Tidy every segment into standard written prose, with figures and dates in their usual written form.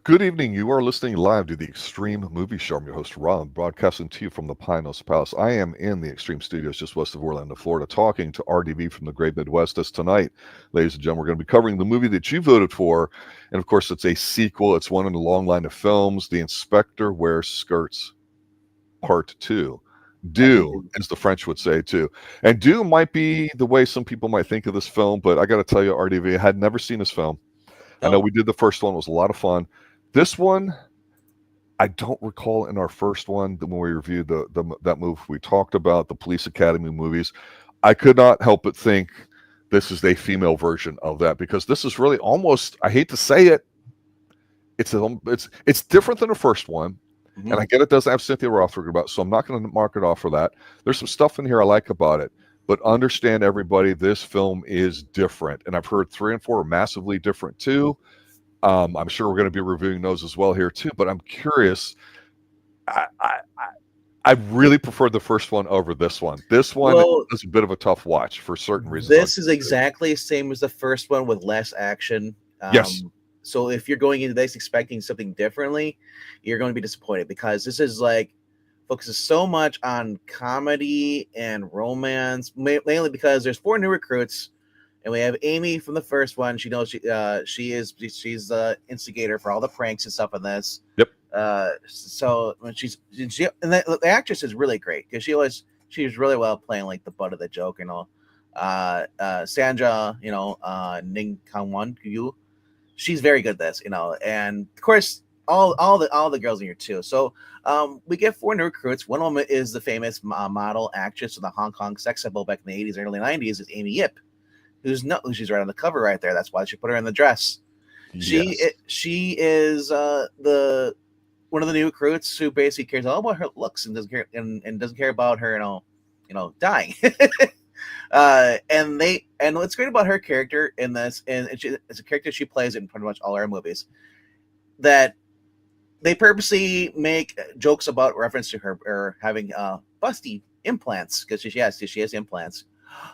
Good evening. You are listening live to the Extreme Movie Show. I'm your host, Rob, broadcasting to you from the Pinos Palace. I am in the Extreme Studios just west of Orlando, Florida, talking to RDV from the Great Midwest. As tonight, ladies and gentlemen, we're going to be covering the movie that you voted for. And of course, it's a sequel. It's one in a long line of films, The Inspector Wears Skirts, Part 2. Do, Technically, as the French would say, too. And do might be the way some people might think of this film, but I got to tell you, RDV, I had never seen this film. I know no. we did the first one. It was a lot of fun. This one, I don't recall in our first one when we reviewed that movie we talked about, the Police Academy movies. I could not help but think this is a female version of that because this is really almost, I hate to say it, it's different than the first one. hmm And I get it doesn't have Cynthia Rothrock about, so I'm not going to mark it off for that. There's some stuff in here I like about it, but understand everybody, this film is different, and I've heard 3 and 4 are massively different too. I'm sure we're going to be reviewing those as well here too. But I'm curious. I really preferred the first one over this one. This one Well, is a bit of a tough watch for certain reasons. this is exactly the same as the first one with less action. Yes, So if you're going into this expecting something differently, you're going to be disappointed because this is like focuses so much on comedy and romance, mainly because there's 4 new recruits, and we have Amy from the first one. She knows she's the instigator for all the pranks and stuff in this. yep, So when she and the actress is really great because she's really well playing like the butt of the joke and all. Sandra, Ning Kangwon Yu, she's very good at this, and of course all the girls in here too. So we get 4 new recruits. One of them is the famous model actress of the Hong Kong sex symbol back in the 80s, early 90s, is Amy Yip, she's right on the cover right there. That's why she put her in the dress. yes. She is the one of the new recruits who basically cares all about her looks and doesn't care about her, dying. And what's great about her character in this, and it's a character she plays in pretty much all our movies, that they purposely make jokes about reference to her having busty implants because she has implants.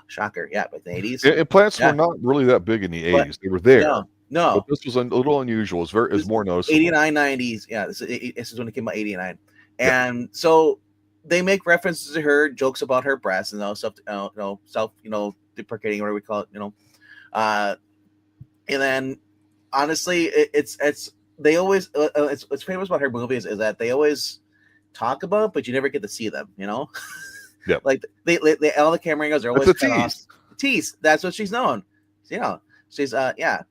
Shocker, yeah, back in the 80s. Implants were Yeah, not really that big in the but 80s. They were there, no, but no, this was a little unusual. It's it was more noticeable. 89, 90s. Yeah, this is when it came out, 89. Yep. And so they make references to her, jokes about her breasts, deprecating, whatever we call it, uh, and then honestly, it's they always it's famous about her movies is that they always talk about, but you never get to see them. Yep. Like they all the camera angles are It's always a cut off. tease. Tease. That's what she's known. She's yeah.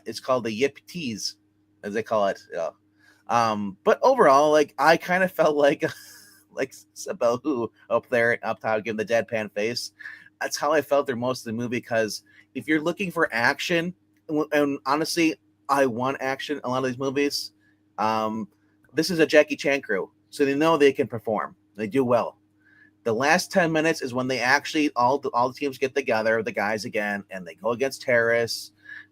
It's called the Yip tease, as they call it. But overall, like I kind of felt like like Sibelle Hu up there up top giving the deadpan face. That's how I felt through most of the movie because if you're looking for action, and honestly, I want action. A lot of these movies, um, this is a Jackie Chan crew, so they know they can perform. They do well. The last 10 minutes is when they actually all the teams get together, the guys again, and they go against terrorists.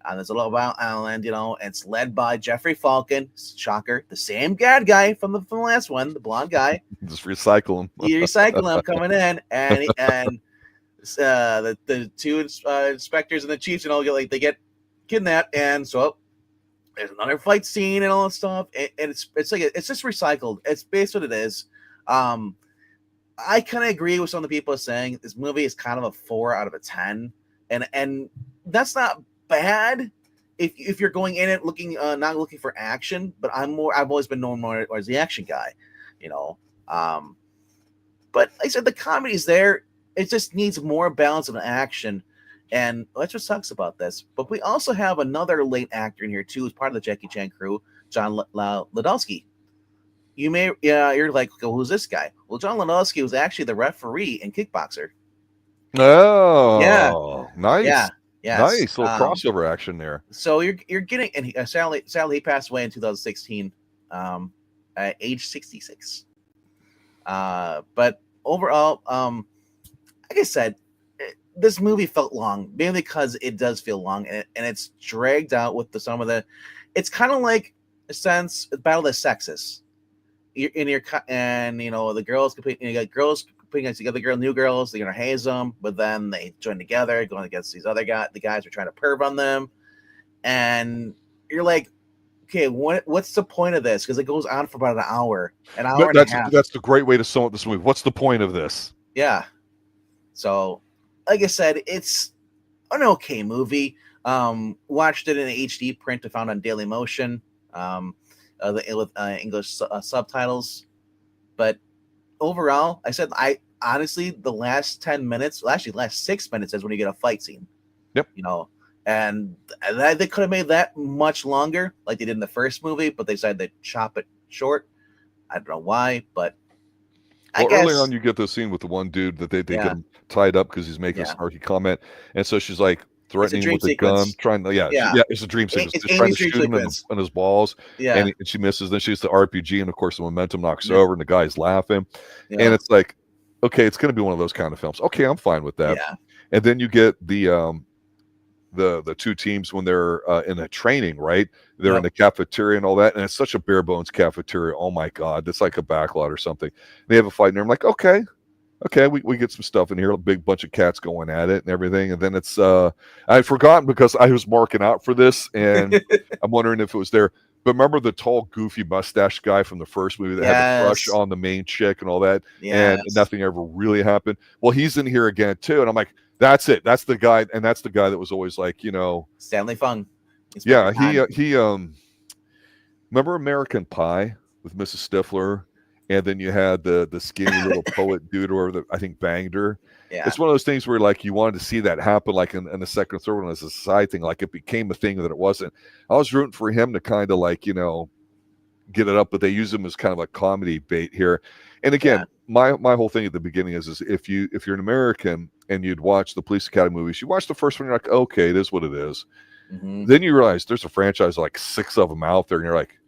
There's a little about Island, it's led by Jeffrey Falcon. Shocker, the same bad guy from the last one, the blonde guy. Just recycle them. You recycle him coming in, and the 2 inspectors and the chiefs and all they get kidnapped, and so there's another fight scene and all that stuff, and it's just recycled. It's based what it is. I kind of agree with some of the people saying this movie is kind of a 4 out of a 10, and that's not bad if you're going in it looking not looking for action. But I've always been known more as the action guy, you know. But like I said, the comedy's there. It just needs more balance of action, and that's what sucks about this. But we also have another late actor in here too, as part of the Jackie Chan crew, John Ladowski. You're like, okay, who's this guy? Well, John Ladowski was actually the referee in Kickboxer. Yeah, Oh, yeah, nice. yes. Nice little crossover action there. So you're getting, and sadly he passed away in 2016, at age 66. But overall, like I said, this movie felt long, mainly because it does feel long, and it's dragged out with some of the. It's kind of like a sense battle of the sexes. The girls compete. You got girls competing against the other new girls. They're gonna haze them, but then they join together, going against these other guys. The guys are trying to perv on them, and you're like, okay, what's the point of this? Because it goes on for about an hour and a half. That's the great way to sum up this movie. What's the point of this? Yeah. So, like I said, it's an okay movie. Watched it in an HD print I found on Daily Motion, with English subtitles. But overall, I honestly, the last 10 minutes, well, actually, the last 6 minutes is when you get a fight scene. Yep. And they could have made that much longer, like they did in the first movie, but they decided to chop it short. I don't know why, but I guess early on you get this scene with the one dude that they get him tied up because he's making a snarky comment, and so she's like threatening him with a gun, trying to it's a dream sequence. She's trying to shoot him in his balls, and she misses. Then she's the RPG, and of course the momentum knocks over, and the guy's laughing, and it's like, okay, it's going to be one of those kind of films. Okay, I'm fine with that. Yeah. And then you get the two teams when they're in a training, right? They're in the cafeteria and all that, and it's such a bare bones cafeteria. Oh my god, it's like a backlot or something. They have a fight, and I'm like, okay, we get some stuff in here, a big bunch of cats going at it and everything, and then it's I'd forgotten because I was marking out for this, and I'm wondering if it was there. But remember the tall, goofy mustache guy from the first movie that had a crush on the main chick and all that, and nothing ever really happened? Well, he's in here again too, and I'm like, that's it. That's the guy, and that's the guy that was always like, Stanley Fung. Yeah, he remember American Pie with Mrs. Stifler, and then you had the skinny little poet dude, or I think banged her. Yeah. It's one of those things where like you wanted to see that happen, like in the second or third one as a side thing, like it became a thing that it wasn't. I was rooting for him to kind of like, get it up, but they use him as kind of like comedy bait here. And again, my whole thing at the beginning is if you're an American and you'd watch the Police Academy movies, you watch the first one, you're like, okay, it is what it is. Mm-hmm. Then you realize there's a franchise like 6 of them out there, and you're like,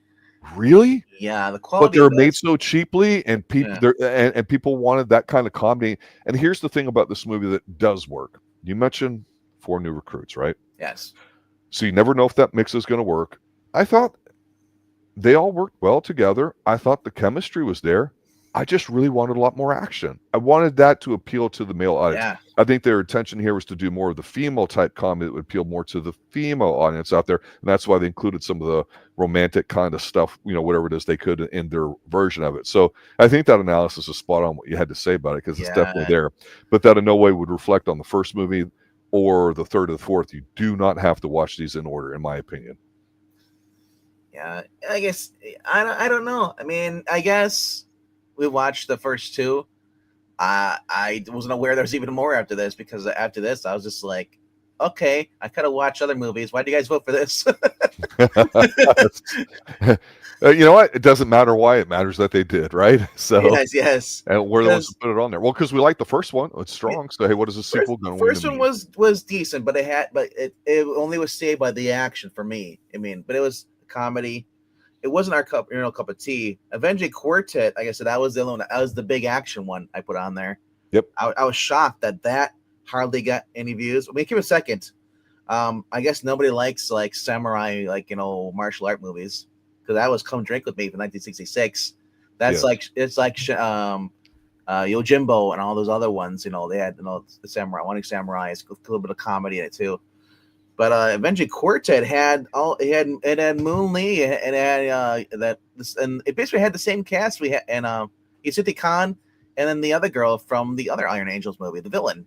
really? Yeah, the quality. But they're made so cheaply, and people and people wanted that kind of comedy. And here's the thing about this movie that does work. You mentioned 4 new recruits, right? Yes. So you never know if that mix is going to work. I thought they all worked well together. I thought the chemistry was there. I just really wanted a lot more action. I wanted that to appeal to the male audience. Yeah. I think their intention here was to do more of the female type comedy that would appeal more to the female audience out there. And that's why they included some of the romantic kind of stuff, whatever it is they could in their version of it. So I think that analysis is spot on what you had to say about it, because it's definitely there. But that in no way would reflect on the first movie or the third or the fourth. You do not have to watch these in order, in my opinion. Yeah, I guess, I don't know. I mean, I guess we watched the first 2. I wasn't aware there was even more after this, because after this I was just like, okay, I could have watched other movies. Why do you guys vote for this? You know what? It doesn't matter why. It matters that they did, right? So yes. And we're the ones who put it on there. Well, because we like the first one. It's strong. So hey, what is the sequel going to win? First one was decent, but it only was saved by the action for me. I mean, but it was comedy. It wasn't our cup of tea. Avenging Quartet, like I said, that was the other one. That was the big action one I put on there. Yep. I was shocked that hardly got any views. I mean, give it a second. I guess nobody likes like samurai, martial art movies, because that was Come Drink with Me from 1966. That's it's like Yojimbo and all those other ones. They had the samurai, Wanting Samurai. It's a little bit of comedy in it too. But Avenging Quartet had Moon Lee, and and it basically had the same cast we had, and Yusiti Khan, and then the other girl from the other Iron Angels movie, the villain.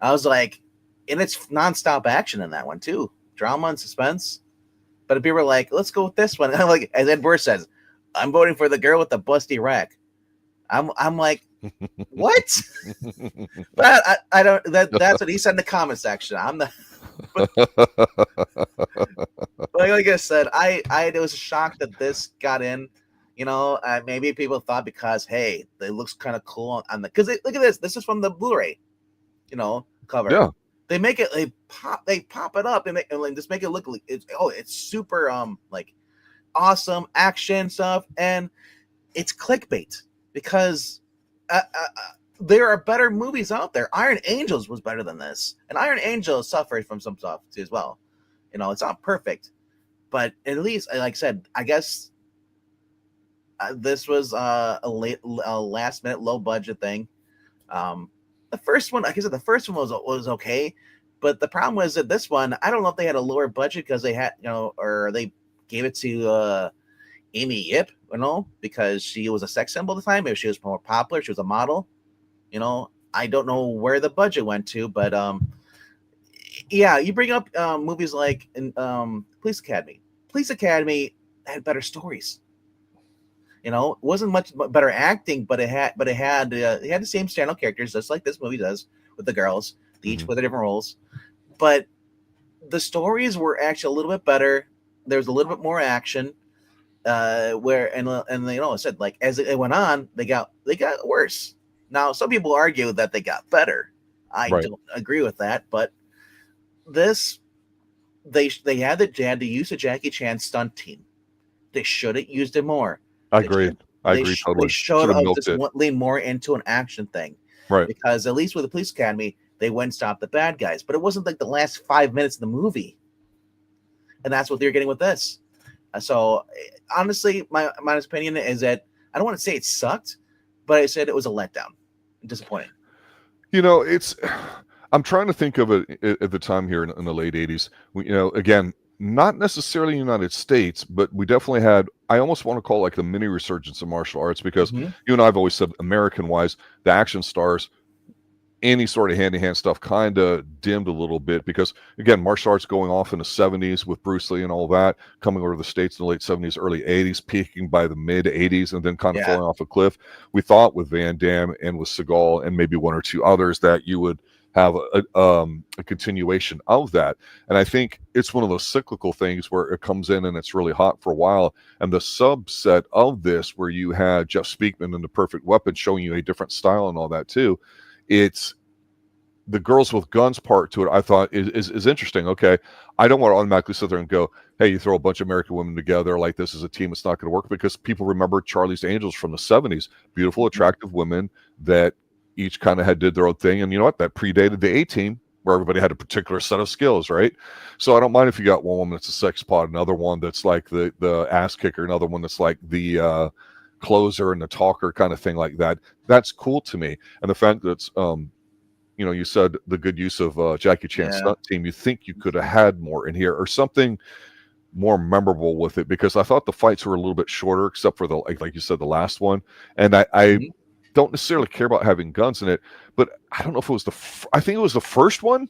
I was like, and it's nonstop action in that one too, drama and suspense. But if people were like, let's go with this one, I'm like, as Ed Burr says, I'm voting for the girl with the busty rack. I'm like, what? But I don't. That's what he said in the comment section. I'm the. like I said, I was shocked that this got in. Maybe people thought because hey, it looks kind of cool on the, because look at this. This is from the Blu-ray, cover. Yeah. They make it. They pop it up and just make it look like it's super like awesome action stuff, and it's clickbait because there are better movies out there. Iron Angels was better than this, and Iron Angels suffered from some stuff too as well. It's not perfect, but at least, like I said, I guess this was a last minute low budget thing. The first one, like I said, was okay, but the problem was that this one, I don't know if they had a lower budget because they had or they gave it to Amy Yip, because she was a sex symbol at the time. Maybe she was more popular. She was a model. I don't know where the budget went to, but yeah, you bring up movies like in Police Academy. Police Academy had better stories. It wasn't much better acting, but it had the same standout characters, just like this movie does with the girls, each with their different roles. But the stories were actually a little bit better. There was a little bit more action. I said, like, as it went on, they got worse. Now, some people argue that they got better. I don't agree with that, but this they had to use a Jackie Chan stunt team. They should have used it more. I agree totally. They should have just leaned more into an action thing, right? Because at least with the Police Academy, they went and stopped the bad guys, but it wasn't like the last 5 minutes of the movie, and that's what they're getting with this. So honestly, my honest opinion is that I don't want to say it sucked, but I said it was a letdown, disappointing. I'm trying to think of it at the time here in the late 80s. Again, not necessarily United States, but we definitely had, I almost want to call it like the mini resurgence of martial arts, because you and I have always said, American-wise, the action stars, any sort of hand-to-hand stuff kind of dimmed a little bit, because, again, martial arts going off in the 70s with Bruce Lee and all that, coming over to the States in the late 70s, early 80s, peaking by the mid-80s, and then kind of falling off a cliff. We thought with Van Damme and with Seagal and maybe one or two others that you would have a continuation of that. And I think it's one of those cyclical things where it comes in and it's really hot for a while. And the subset of this, where you had Jeff Speakman and The Perfect Weapon showing you a different style and all that too, it's the girls with guns part to it, I thought is interesting. Okay, I don't want to automatically sit there and go, hey, you throw a bunch of American women together like this as a team, it's not going to work, because people remember Charlie's Angels from the 70s. Beautiful, attractive women that each kind of did their own thing. And you know what? That predated the A-Team, where everybody had a particular set of skills, right? So I don't mind if you got one woman that's a sex pot, another one that's like the ass kicker, another one that's like the closer and the talker kind of thing like that. That's cool to me. And the fact that you said the good use of Jackie Chan's stunt team, you think you could have had more in here or something more memorable with it, because I thought the fights were a little bit shorter, except for the like you said, the last one. And I don't necessarily care about having guns in it, but I don't know if it was I think it was the first one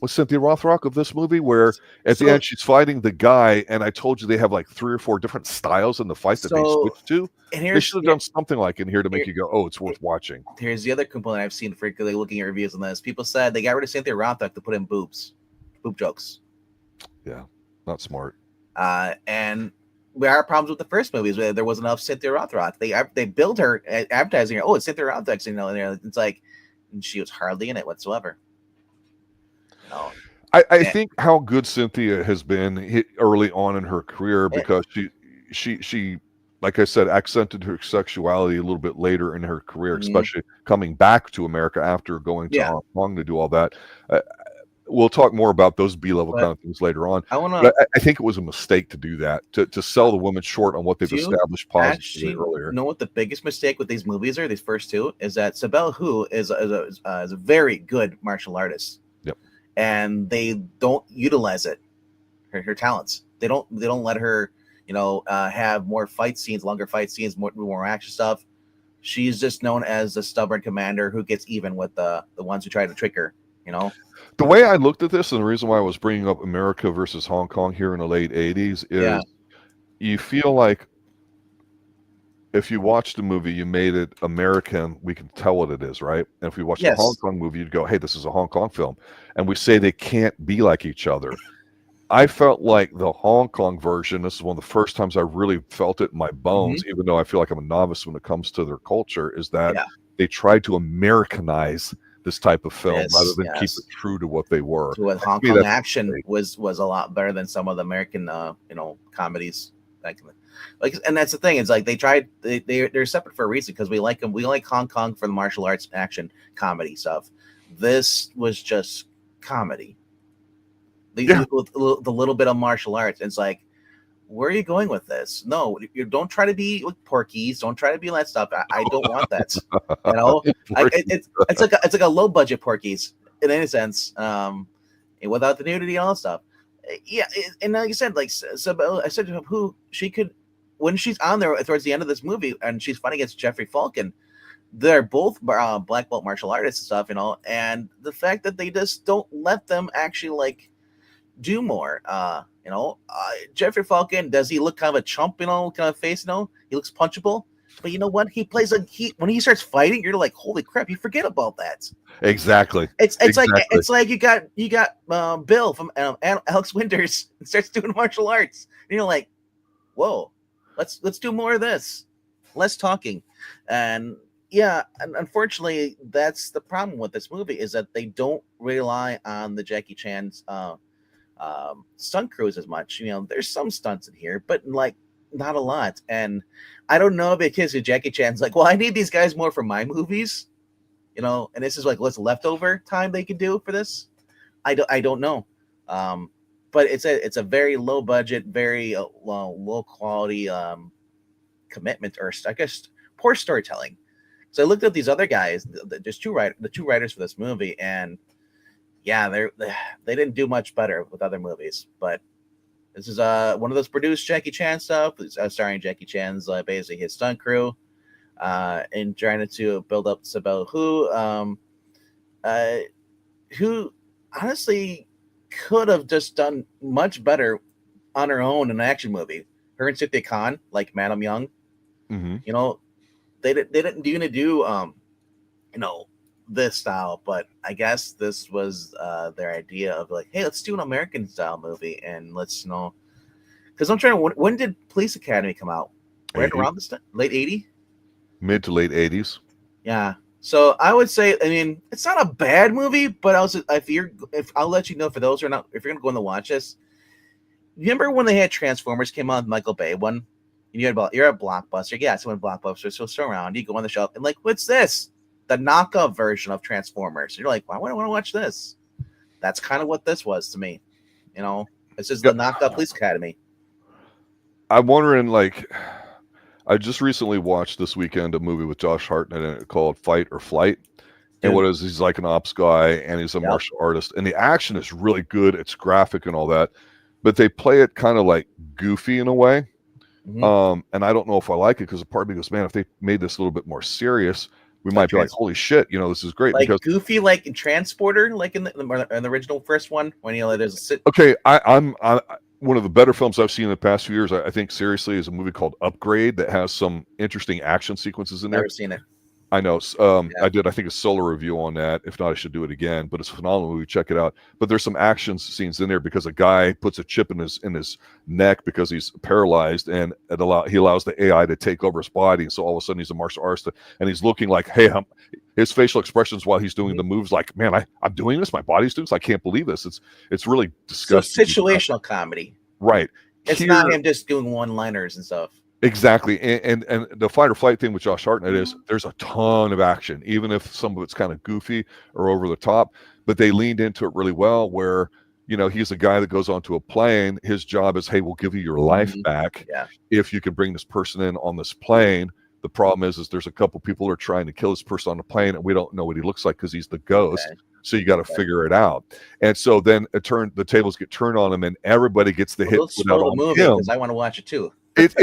with Cynthia Rothrock of this movie, where at the end she's fighting the guy, and I told you they have like 3 or 4 different styles in the fight that they switch to. And they should have done something like in here to make you go, oh, it's worth watching. Here's the other complaint I've seen frequently looking at reviews on this. People said they got rid of Cynthia Rothrock to put in boob jokes. Yeah, not smart. And there are problems with the first movies where there wasn't enough Cynthia Rothrock. They build her advertising her. Oh, it's Cynthia Rothrock, and it's like, and she was hardly in it whatsoever. No. I think how good Cynthia has been early on in her career, because she like I said, accented her sexuality a little bit later in her career, especially coming back to America after going to Hong Kong to do all that. We'll talk more about those B-level kind of things later on. I think it was a mistake to do that, to sell the women short on what they've established positively earlier. You know what the biggest mistake with these movies are, these first two, is that Sibelle Hu is a very good martial artist. Yep. And they don't utilize her talents. They don't let her, have more fight scenes, longer fight scenes, more action stuff. She's just known as the stubborn commander who gets even with the ones who try to trick her. The way I looked at this, and the reason why I was bringing up America versus Hong Kong here in the late 80s, is you feel like if you watch the movie, you made it American, we can tell what it is, right? And if we watch the Hong Kong movie, you'd go, hey, this is a Hong Kong film. And we say they can't be like each other. I felt like the Hong Kong version, this is one of the first times I really felt it in my bones, even though I feel like I'm a novice when it comes to their culture, is that they tried to Americanize this type of film rather than keep it true to what they were. So Hong Kong action was a lot better than some of the American comedies. And that's the thing. It's like they're separate for a reason, because we like them. We like Hong Kong for the martial arts action comedy stuff. This was just comedy. With the little bit of martial arts. It's like, where are you going with this? No, you don't try to be with Porky's. Don't try to be that stuff. I don't want that. It's like a low budget Porky's in any sense, without the nudity and all that stuff. Yeah, and like I said, like Sibelle, I said to him, who she could when she's on there towards the end of this movie and she's fighting against Jeffrey Falcon. They're both black belt martial artists and stuff, and the fact that they just don't let them actually like do more. Jeffrey Falcon, does he look kind of a chump, kind of face, he looks punchable. But you know what? He plays when he starts fighting, you're like, holy crap! You forget about that. Exactly. It's like you got Bill from Alex Winters and starts doing martial arts, and you're like, whoa, let's do more of this, less talking, and yeah, and unfortunately, that's the problem with this movie is that they don't rely on the Jackie Chan's stunt crews as much. There's some stunts in here, but like not a lot. And I don't know because Jackie Chan's like, well, I need these guys more for my movies, and this is like what's leftover time they can do for this. I don't know. But it's a very low budget, very low quality commitment, or I guess poor storytelling. So I looked at these other guys. There's the two writers for this movie, and yeah, they didn't do much better with other movies. But this is one of those produced Jackie Chan stuff, starring Jackie Chan's basically his stunt crew, and trying to build up Sibelle who honestly could have just done much better on her own in an action movie. Her and Cynthia Khan, like Madam Young, they didn't do this style, but I guess this was their idea of like, hey, let's do an American style movie, and let's because I'm trying to. When did Police Academy come out? Right 80. around this time, late '80s, mid to late 80s. Yeah. So I would say, I mean, it's not a bad movie, but also if I'll let you know for those who are not, if you're gonna go in and watch this, remember when they had Transformers came out, Michael Bay one? You're at Blockbuster, yeah, it's when Blockbuster was still around. You go on the shelf and like, what's this? The knockoff version of Transformers. You're like, why would I want to watch this? That's kind of what this was to me. This is the knockoff Police Academy. I'm wondering, like, I just recently watched this weekend a movie with Josh Hartnett in it called Fight or Flight. And what is he's like an ops guy and he's a martial artist, and the action is really good. It's graphic and all that, but they play it kind of like goofy in a way. And I don't know if I like it, because a part of me goes, man, if they made this a little bit more serious, we might be like, holy shit, this is great. Like because goofy, like in Transporter, like in the original first one, when there's okay, I'm one of the better films I've seen in the past few years, I think, seriously, is a movie called Upgrade that has some interesting action sequences in there. Never seen it. I know. I did, I think, a solo review on that. If not, I should do it again. But it's a phenomenal movie. Check it out. But there's some action scenes in there because a guy puts a chip in his neck because he's paralyzed, and he allows the AI to take over his body. And so all of a sudden he's a martial artist, and he's looking like, hey, his facial expressions while he's doing the moves, like, man, I'm doing this. My body's doing this. I can't believe this. It's really disgusting. So situational comedy, right? It's not him just doing one-liners and stuff. Exactly. And the fight or flight thing with Josh Hartnett is there's a ton of action, even if some of it's kind of goofy or over the top, but they leaned into it really well, where, he's a guy that goes onto a plane. His job is, hey, we'll give you your life back if you can bring this person in on this plane. The problem is there's a couple people who are trying to kill this person on the plane, and we don't know what he looks like because he's the ghost. Okay. So you got to figure it out. And so then the tables get turned on him, and everybody gets the hit put out on him. Because I want to watch it too. It's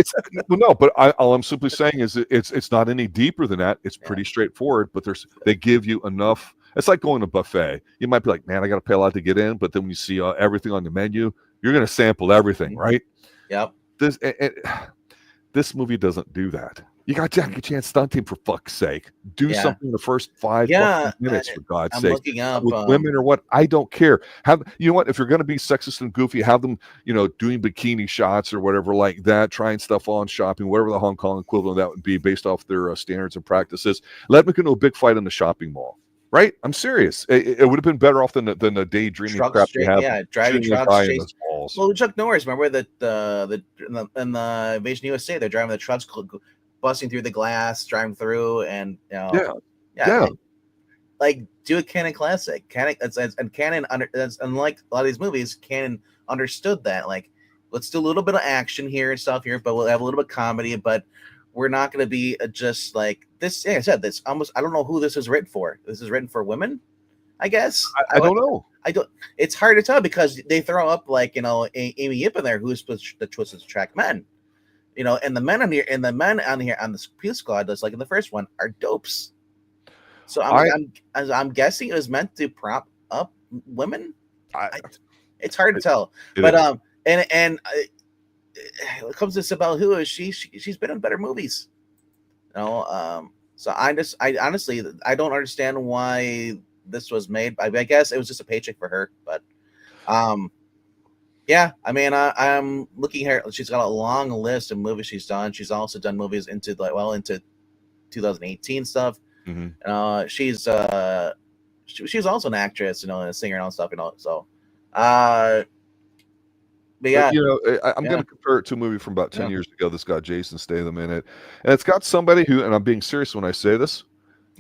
well, no, but all I'm simply saying is it's not any deeper than that. It's pretty straightforward, but they give you enough. It's like going to a buffet. You might be like, man, I got to pay a lot to get in, but then when you see everything on the menu, you're going to sample everything, right? Yep. This movie doesn't do that. You got Jackie Chan stunt team, for fuck's sake. Do something in the first 5 minutes, for God's sake. I'm looking up with women or what? I don't care. You know what? If you're going to be sexist and goofy, have them, doing bikini shots or whatever like that, trying stuff on, shopping, whatever the Hong Kong equivalent of that would be based off their standards and practices. Let them get into a big fight in the shopping mall. Right? I'm serious. It would have been better off than the daydreaming crap you have. Yeah, driving trucks. Well, Chuck Norris, remember that in the Invasion USA, they're driving the trucks, busting through the glass, driving through, and like do a Canon classic. Canon unlike a lot of these movies, Canon understood that. Like, let's do a little bit of action here and stuff here, but we'll have a little bit of comedy, but we're not going to be just like this. Yeah, I said this almost. I don't know who this is written for. This is written for women. I guess. I don't know. I don't. It's hard to tell because they throw up like Amy Yip in there, who's the twisted track men. And the men on here, on the Peel Squad, that's like in the first one, are dopes. So I'm guessing it was meant to prop up women. It's hard to tell, but and when it comes to Sibelle Hu, she's been in better movies. So I honestly I don't understand why this was made. I guess it was just a paycheck for her, but yeah. I mean, I'm looking here. She's got a long list of movies she's done. She's also done movies into 2018 stuff. Mm-hmm. She's also an actress, and a singer and all stuff, So, but yeah, I'm going to compare it to a movie from about 10 years ago that's got Jason Statham in it, and it's got somebody who, and I'm being serious when I say this,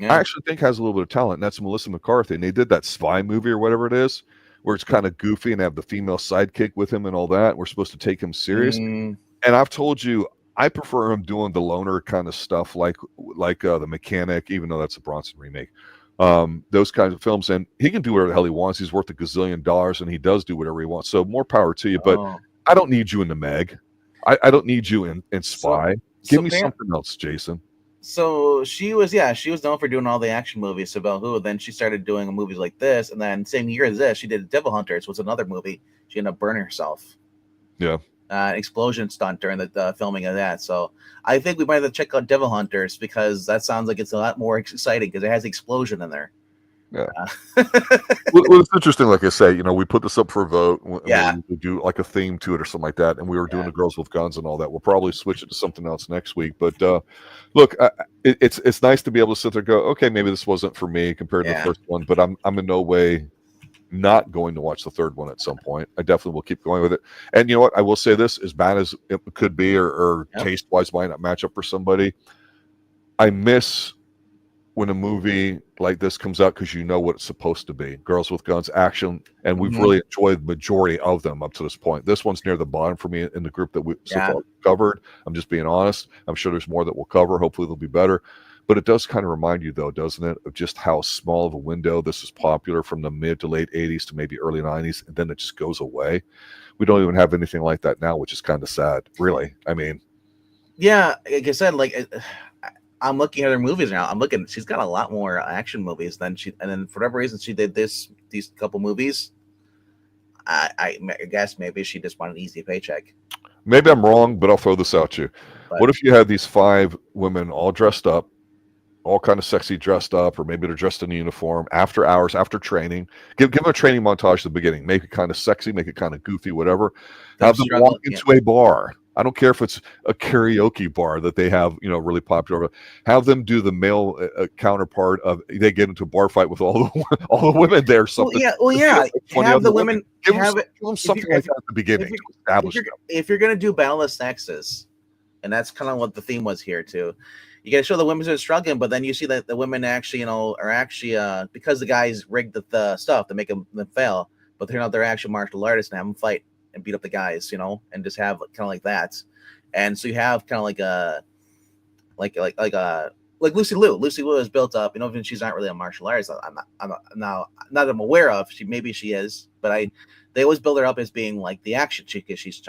I actually think has a little bit of talent, and that's Melissa McCarthy. And they did that spy movie or whatever it is, where it's kind of goofy and have the female sidekick with him and all that. We're supposed to take him serious. And I've told you, I prefer him doing the loner kind of stuff like The Mechanic, even though that's a Bronson remake. Those kinds of films. And he can do whatever the hell he wants. He's worth $1 gazillion, and he does do whatever he wants. So more power to you. But I don't need you in The Meg. I don't need you in Spy. Give me something else, Jason. So she was known for doing all the action movies, Sibelle Hu. Then she started doing movies like this, and then same year as this, she did Devil Hunters, was another movie. She ended up burning herself. Yeah. Explosion stunt during the filming of that. So I think we might have to check out Devil Hunters because that sounds like it's a lot more exciting because it has explosion in there. Yeah. Well, it's interesting. Like I say, we put this up for a vote. We do like a theme to it or something like that. And we were doing the Girls with Guns and all that. We'll probably switch it to something else next week. But look, it's nice to be able to sit there and go, okay, maybe this wasn't for me compared to the first one. But I'm in no way not going to watch the third one at some point. I definitely will keep going with it. And you know what? I will say this, as bad as it could be or taste-wise might not match up for somebody, I miss when a movie like this comes out because you know what it's supposed to be. Girls with Guns, action, and we've really enjoyed the majority of them up to this point. This one's near the bottom for me in the group that we so far covered. I'm just being honest. I'm sure there's more that we'll cover. Hopefully they'll be better. But it does kind of remind you, though, doesn't it, of just how small of a window this is popular from the mid to late 80s to maybe early 90s, and then it just goes away. We don't even have anything like that now, which is kind of sad, really. I mean. Yeah, like I said, I'm looking at her movies now. She's got a lot more action movies than and then for whatever reason she did these couple movies. I guess maybe she just wanted an easy paycheck. Maybe I'm wrong, but I'll throw this out to you. What if you had these 5 women all dressed up, all kind of sexy dressed up, or maybe they're dressed in a uniform after hours, after training. Give them a training montage at the beginning. Make it kind of sexy, make it kind of goofy, whatever. Have them walk into a bar. I don't care if it's a karaoke bar that they have, really popular. Have them do the male counterpart of they get into a bar fight with all the women there. Something. Well, yeah. Have the women give them something like that at the beginning. If you're gonna do Battle of Sexes, and that's kind of what the theme was here too. You got to show the women who are struggling, but then you see that the women actually, are actually because the guys rigged the stuff to make them fail, but they're actually martial artists and have them fight and beat up the guys, and just have kind of like that. And so you have kind of like Lucy Liu. Lucy Liu is built up, even she's not really a martial artist. I'm not that I'm aware of. Maybe she is, but they always build her up as being like the action chick because she's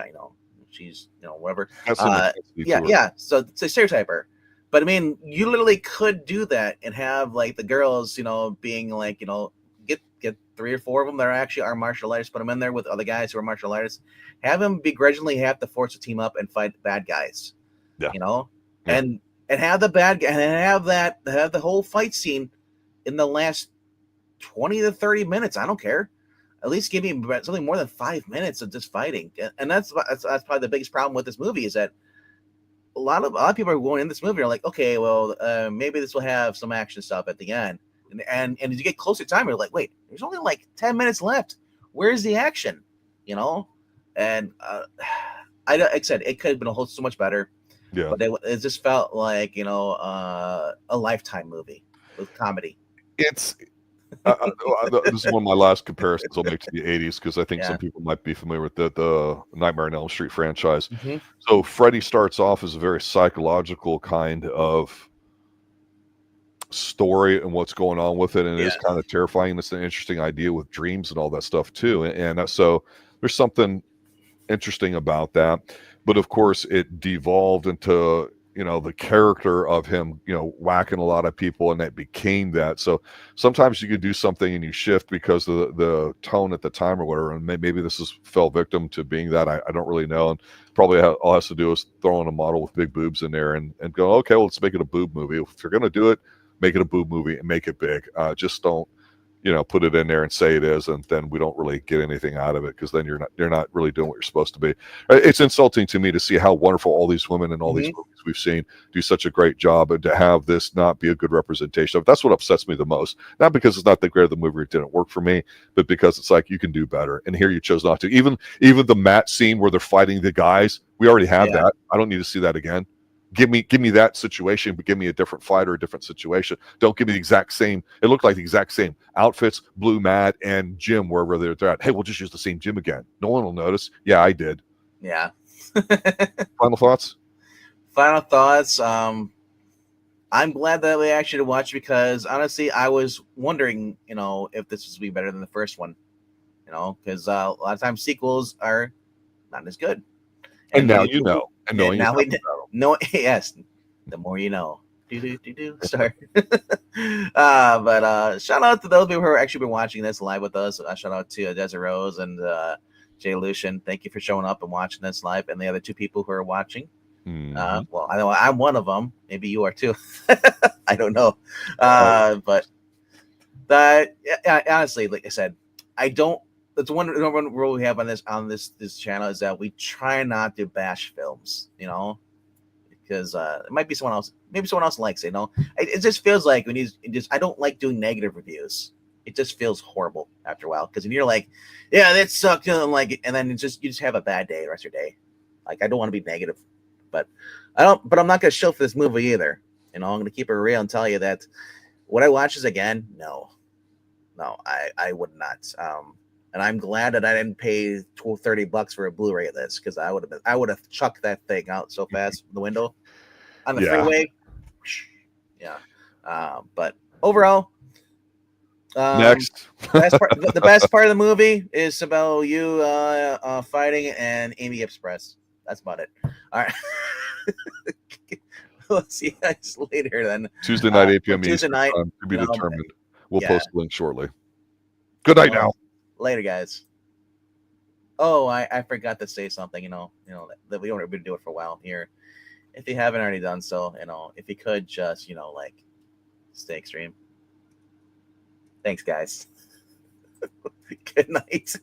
she's whatever. So it's a stereotype her. But I mean, you literally could do that and have like the girls, being like, get 3 or 4 of them that actually are martial artists, put them in there with other guys who are martial artists, have them begrudgingly have to force a team up and fight bad guys, and have the bad guy and have the whole fight scene in the last 20 to 30 minutes. I don't care. At least give me something more than 5 minutes of just fighting. And that's probably the biggest problem with this movie is that a lot of people are going in this movie are like, okay, well, maybe this will have some action stuff at the end. And as you get closer to time, you're like, wait, there's only like 10 minutes left. Where's the action? And like I said, it could have been so much better. Yeah. But it just felt like, a Lifetime movie with comedy. It's this is one of my last comparisons I'll make to the 80s because I think some people might be familiar with the Nightmare on Elm Street franchise. Mm-hmm. So Freddy starts off as a very psychological kind of story and what's going on with it, and it is Yeah. kind of terrifying. It's an interesting idea with dreams and all that stuff too, and so there's something interesting about that. But of course, it devolved into the character of him whacking a lot of people, and it became that. So sometimes you could do something and you shift because of the tone at the time or whatever, and maybe this is fell victim to being that. I don't really know, and probably all it has to do is throw in a model with big boobs in there and go, okay, well, let's make it a boob movie. If you're going to do it, make it a boob movie and make it big. Just don't put it in there and say it is, and then we don't really get anything out of it, because then you're not really doing what you're supposed to be. It's insulting to me to see how wonderful all these women and all these movies we've seen do such a great job, and to have this not be a good representation of. That's what upsets me the most. Not because it's not the great of the movie, it didn't work for me, but because it's like, you can do better, and here you chose not to. Even the mat scene where they're fighting the guys, we already had that. I don't need to see that again. Give me that situation, but give me a different fight or a different situation. Don't give me the exact same. It looked like the exact same outfits, blue mat and gym, wherever they're at. Hey, we'll just use the same gym again. No one will notice. Yeah, I did. Yeah. Final thoughts? Final thoughts. I'm glad that we actually watched, because honestly, I was wondering, if this was be better than the first one. Because a lot of times sequels are not as good. And now you know. And knowing now we know. Yes, the more you know. Sorry. But shout out to those people who are actually been watching this live with us. Shout out to Desert Rose and Jay Lucian. Thank you for showing up and watching this live, and the other two people who are watching. Well, I know I'm one of them. Maybe you are too. I don't know. But honestly, like I said, I don't. That's one rule we have on this channel, is that we try not to bash films, because it might be someone else. Maybe someone else likes it. It just feels like I don't like doing negative reviews. It just feels horrible after a while, because when you're like, yeah, that sucked, and then you just have a bad day the rest of your day. Like, I don't want to be negative, but I'm not gonna shill for this movie either. I'm gonna keep it real and tell you that would I watch this again? No, I would not. And I'm glad that I didn't pay $30 for a Blu-ray of this, because I would have chucked that thing out so fast the window on the freeway. Yeah. But overall, next, the best part of the movie is Sibelle Hu fighting and Amy Express. That's about it. All right. We'll see you guys later then. Tuesday night, 8 p.m. Tuesday night, to be determined. We'll post the link shortly. Good night now. Later, guys. Oh, I forgot to say something. That we don't really do it for a while here. If you haven't already done so, if you could just stay extreme. Thanks, guys. Good night.